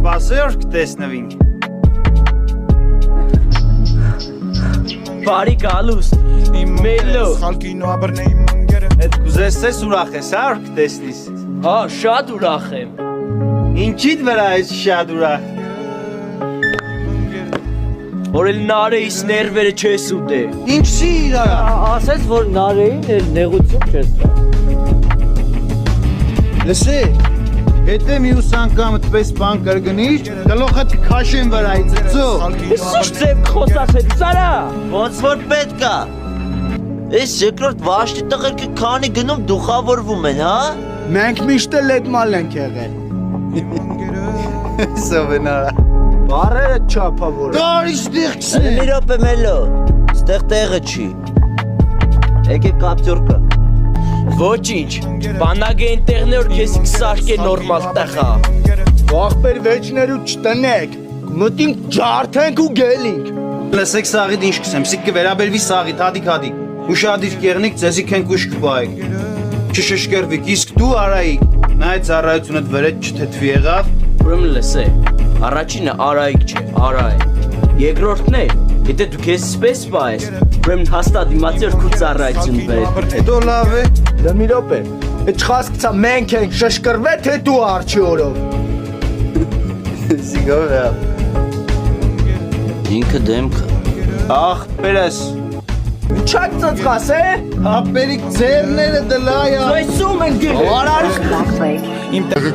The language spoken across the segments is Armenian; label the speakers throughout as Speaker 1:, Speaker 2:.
Speaker 1: Սպասեր կտեսնվինք։
Speaker 2: Բարի գալուս, իմ մելո։
Speaker 1: Այդ կուզես ես ուրախ ես, հա, որ կտեսնիս։
Speaker 2: Հա, շատ ուրախ եմ։
Speaker 1: Ինչիդ վրա ես շատ ուրախ։
Speaker 2: Որ էլ նարեիս ներվերը չես ուտե։
Speaker 1: Ինչի իրա։
Speaker 2: Ասես, որ նարեին նեղություն չես տա։
Speaker 1: Լսի, հետե մյուս անգամ այդպես բան կրգնիր, գլոխդ քաշեն վրայից, ծո։
Speaker 2: Ինչ ձև խոսած է, սարա։
Speaker 3: Ոնց որ պետք է։ Այս երկրորդ վաշտի տղերքը քանի գնում դուխավորվում են, հա։
Speaker 4: Մենք միշտ էլ այդ մալ ենք եղել։
Speaker 1: Սովենարա։
Speaker 4: Բարերը չափավոր։
Speaker 1: Դար իստեղ
Speaker 3: Մի
Speaker 1: կսնի։
Speaker 3: րոպե մելո։ Ստեղ տեղը չի։ Եկեք կապտյորկը։
Speaker 2: Ոչինչ, բանագեն տեղն է, որ քեզի կսարկե նորմալ տեղա։
Speaker 4: Վախպեր վեճներու չտնեք։ Մտինք ջարդենք ու գելինք։
Speaker 1: Լսեք սաղիդ ինչ կսեմ, սիկ կվերաբերվի սաղիդ, հադիկ։ Ուշադիր կեղնիք, ձեզի կենք ուշ կպայեք։ Չշշկերվիք, իսկ դու արայիք։ Նա այդ ծառայությունդ վրետ չթեթվի եղավ։
Speaker 2: Ուրեմն լսե, առաջինը Արայիկ չէ, Արայ։ Երկրորդն է, եթե դու քեզ սպես պայես, ուրեմն հաստատ իմացի որ քու ծառայությունն վեր։
Speaker 1: Հետո լավ է։
Speaker 4: Դե մի րոպե։ Այդ չխասկցա մենք ենք շշկրվե թե դու արջի օրով։
Speaker 1: Սիգով է։
Speaker 3: Ինքը դեմքը։
Speaker 1: Ախ, պերես։
Speaker 4: Չակ ծծկաս է։
Speaker 1: Հապերիք ձերները դլայա։
Speaker 4: Սույսում են գիրը։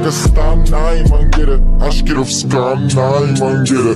Speaker 5: Կստանայ մանգերը, աշկերով սկանայ մանգերը,